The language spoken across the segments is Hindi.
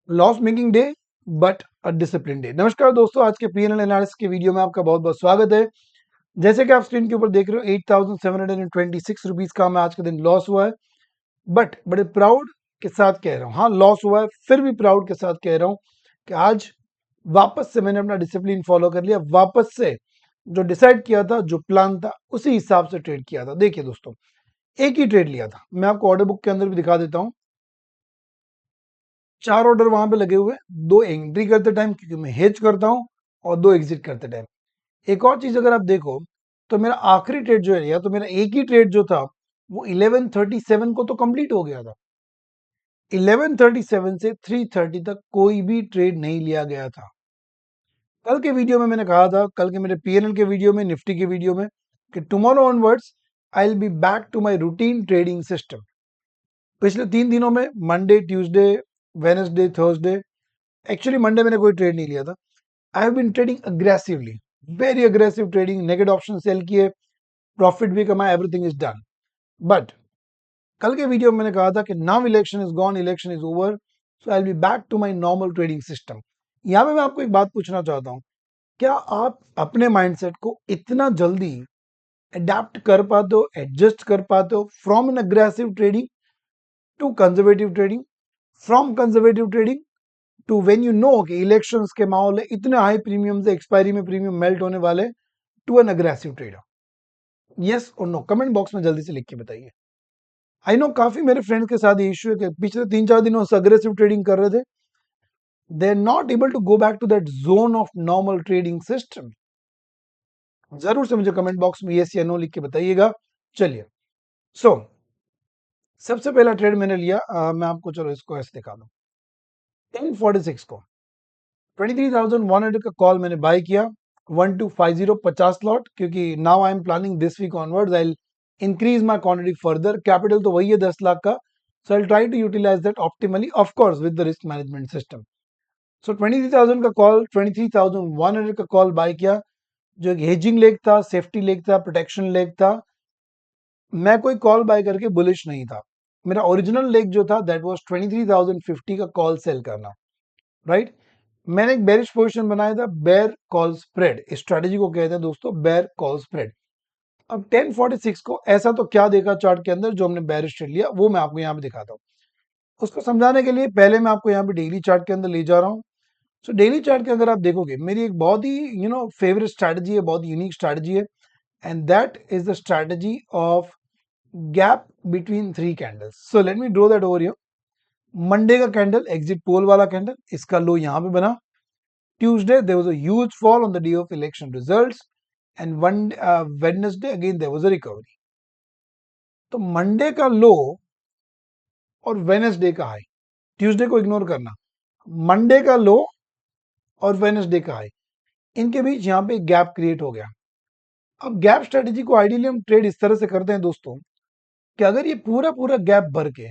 Loss making day but a discipline day. नमस्कार दोस्तों, आज के पीएनएल एनालिसिस के वीडियो में आपका बहुत बहुत स्वागत है। जैसे कि आप स्क्रीन के ऊपर देख रहे हो, 8,726 रुपीज का हमें आज के दिन लॉस हुआ है। बट बड़े प्राउड के साथ कह रहा हूँ, हाँ लॉस हुआ है, फिर भी प्राउड के साथ कह रहा हूँ कि आज वापस से मैंने अपना डिसिप्लिन फॉलो कर लिया। वापस से जो डिसाइड किया था, जो प्लान था, उसी हिसाब से ट्रेड किया था। देखिए दोस्तों, एक ही ट्रेड लिया था। मैं आपको ऑर्डर बुक के अंदर भी दिखा देता हूँ। 4 ऑर्डर वहां पे लगे हुए, 2 एंट्री करते टाइम क्योंकि मैं हेज करता हूं, और 2 एग्जिट करते टाइम। एक और चीज अगर आप देखो, तो मेरा आखिरी ट्रेड जो है, या तो मेरा एक ही ट्रेड जो था वो 11:37 को तो कंप्लीट हो गया था। 11:37 से 3:30 तक कोई भी ट्रेड नहीं लिया गया था। कल के वीडियो में मैंने कहा था, कल के मेरे पीएनएल के वीडियो में, निफ्टी के वीडियो में, कि tomorrow onwards I will be back to my routine trading system. पिछले 3 दिनों में Monday, Tuesday, Wednesday, Thursday, actually Monday मैंने कोई ट्रेड नहीं लिया था। I have been trading aggressively, very aggressive trading, negative option sell किए, प्रॉफिट भी कमाया, एवरीथिंग इज डन। बट कल के वीडियो में मैंने कहा था कि now election is gone, election is over, so I will be back to my normal trading system. यहाँ पे मैं आपको एक बात पूछना चाहता हूँ, क्या आप अपने माइंडसेट को इतना जल्दी अडेप्ट कर पाते हो, एडजस्ट कर पाते हो, from an aggressive trading to conservative trading, from conservative trading to when you know कि इलेक्शंस के माहौल है, इतने हाई प्रीमियम से एक्सपायरी में प्रीमियम मेल्ट होने वाले, to an aggressive trader? Yes और नो, कमेंट बॉक्स में जल्दी से लिख के बताइए। आई नो काफी मेरे फ्रेंड्स के साथ ये इश्यू है कि पिछले 3-4 दिनों से अग्रेसिव ट्रेडिंग कर रहे थे, they are not able to go back to that zone of normal trading system. जरूर से मुझे कमेंट बॉक्स में यस या नो लिख के बताइएगा। चलिए, सो सबसे पहला ट्रेड मैंने लिया, मैं आपको चलो इसको ऐसे दिखा दूं। 10:46 को 23,100 का कॉल मैंने बाय किया। 1250 50 लॉट, क्योंकि now I am planning this week onwards I increase my quantity further. Capital तो वही है 10 लाख का, so I try to utilise that optimally, of course with the risk management system. So 23,000 का कॉल, 23,100 का कॉल बाय किया, जो एक हेजिंग लेग था, सेफ्टी लेग था, प्रोटेक्शन लेग था। मैं कोई कॉल बाय करके बुलिश नहीं था। मेरा ओरिजिनल लेग जो था दैट वाज 23,050 का कॉल सेल करना, राइट। मैंने एक बेरिश पोजीशन बनाया था, बेयर कॉल स्प्रेड, इस स्ट्रेटजी को कहते हैं दोस्तों बेयर कॉल स्प्रेड। अब 10:46 को ऐसा तो क्या देखा चार्ट के अंदर जो हमने बेरिश ट्रेड लिया, वो मैं आपको यहाँ पे दिखाता हूँ। उसको समझाने के लिए पहले मैं आपको यहाँ पे डेली चार्ट के अंदर ले जा रहा हूँ। सो डेली चार्ट के अगर आप देखोगे, मेरी एक बहुत ही फेवरेट स्ट्रैटेजी है, बहुत यूनिक स्ट्रैटेजी है, and that is the strategy of gap between 3 candles. So let me draw that over here. Monday का कैंडल, एग्जिट पोल वाला कैंडल, इसका लो यहाँ पे बना। Tuesday, there was a huge fall on the day of election results, and Wednesday again there was a recovery. तो मंडे का लो और वेनेसडे का हाई, ट्यूसडे को इग्नोर करना, मंडे का लो और वेनेसडे का हाई, इनके बीच यहाँ पे गैप क्रिएट हो गया। अब गैप स्ट्रेटेजी को आइडियली हम ट्रेड इस तरह से करते हैं दोस्तों, कि अगर ये पूरा पूरा गैप भर के,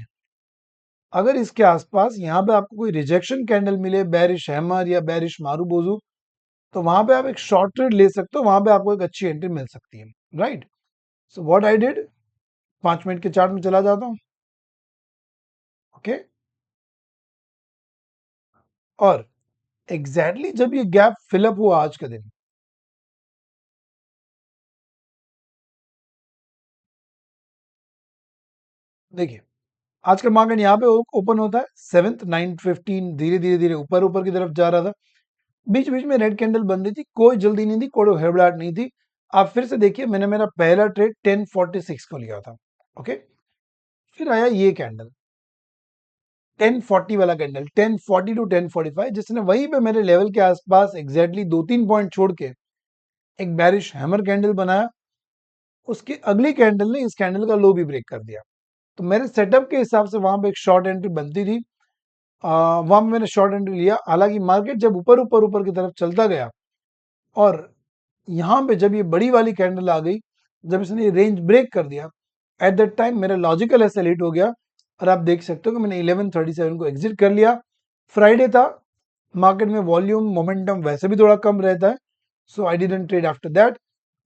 अगर इसके आसपास यहाँ पे आपको कोई रिजेक्शन कैंडल मिले, बेरिश हैमर या बेरिश मारूबोजू, तो वहां पे आप एक शॉर्ट ट्रेड ले सकते हो, वहां पे आपको एक अच्छी एंट्री मिल सकती है, right. So what I did, 5 minute के चार्ट में चला जाता हूं, ओके। और एग्जैक्टली जब ये गैप फिलअप हुआ आज के दिन, देखिए आज का मार्केट यहाँ पे ओपन होता है 7th 9:15, धीरे धीरे धीरे ऊपर ऊपर की तरफ जा रहा था। बीच बीच में रेड कैंडल बन रही थी, कोई जल्दी नहीं थी, कोई हड़बड़ाहट नहीं थी। आप फिर से देखिए, मैंने मेरा पहला ट्रेड 10:46 को लिया था, ओके। फिर आया ये कैंडल 10:40 वाला कैंडल, 10:40 टू 10:45, जिसने वहीं पे मेरे लेवल के आसपास एग्जैक्टली 2-3 पॉइंट छोड़ के एक बेरिश हैमर कैंडल बनाया। उसकी अगली कैंडल ने इस कैंडल का लो भी ब्रेक कर दिया। तो मेरे सेटअप के हिसाब से वहां पे एक शॉर्ट एंट्री बनती थी, वहां पे मैंने शॉर्ट एंट्री लिया। हालांकि मार्केट जब ऊपर ऊपर ऊपर की तरफ चलता गया, और यहाँ पे जब ये बड़ी वाली कैंडल आ गई, जब इसने रेंज ब्रेक कर दिया, एट दैट टाइम मेरा लॉजिकल ऐसे लेट हो गया, और आप देख सकते हो कि मैंने 11:37 को एग्जिट कर लिया। फ्राइडे था, मार्केट में वॉल्यूम मोमेंटम वैसे भी थोड़ा कम रहता है, so I didn't trade after that.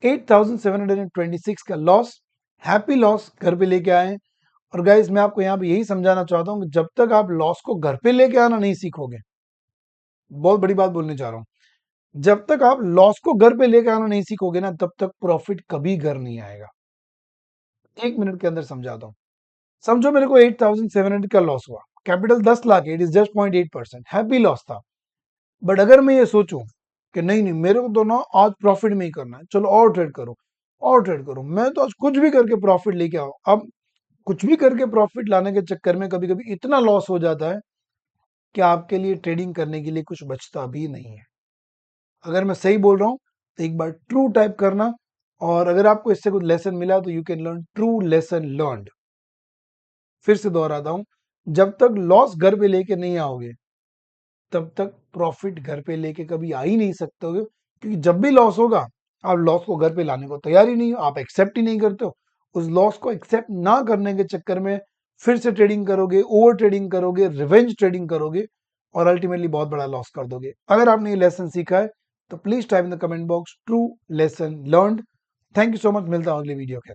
8,726 का लॉस, हैप्पी लॉस घर पे लेके आए। और गाइस मैं आपको यहाँ पे यही समझाना चाहता हूँ कि जब तक आप लॉस को घर पे लेके आना नहीं सीखोगे, बहुत बड़ी बात बोलने जा रहा हूँ, जब तक आप लॉस को घर पे लेके आना नहीं सीखोगे ना, तब तक प्रॉफिट कभी घर नहीं आएगा। 1 मिनट के अंदर समझाता हूँ। समझो मेरे को 8,700 का लॉस हुआ, कैपिटल 10 लाख है, it is just 0.8%, happy loss था। बट अगर मैं ये सोचूं कि नहीं नहीं मेरे को तो ना आज प्रॉफिट में ही करना है, चलो और ट्रेड करो और ट्रेड करो, मैं तो आज कुछ भी करके प्रॉफिट लेके आओ। अब कुछ भी करके प्रॉफिट लाने के चक्कर में कभी कभी इतना लॉस हो जाता है कि आपके लिए ट्रेडिंग करने के लिए कुछ बचता भी नहीं है। अगर मैं सही बोल रहा हूँ तो एक बार ट्रू टाइप करना, और अगर आपको इससे कुछ लेसन मिला तो you can learn true lesson learned. फिर से दोहराता हूँ, जब तक लॉस घर पे लेके नहीं आओगे तब तक प्रॉफिट घर पे लेके कभी आ ही नहीं सकते हो, क्योंकि जब भी लॉस होगा आप लॉस को घर पे लाने को तैयार ही नहीं हो, आप एक्सेप्ट ही नहीं करते हो। उस लॉस को एक्सेप्ट ना करने के चक्कर में फिर से ट्रेडिंग करोगे, ओवर ट्रेडिंग करोगे, रिवेंज ट्रेडिंग करोगे, और अल्टीमेटली बहुत बड़ा लॉस कर दोगे। अगर आपने ये लेसन सीखा है तो please type in the comment box true lesson learned. Thank you so much, मिलता हूँ अगली वीडियो के।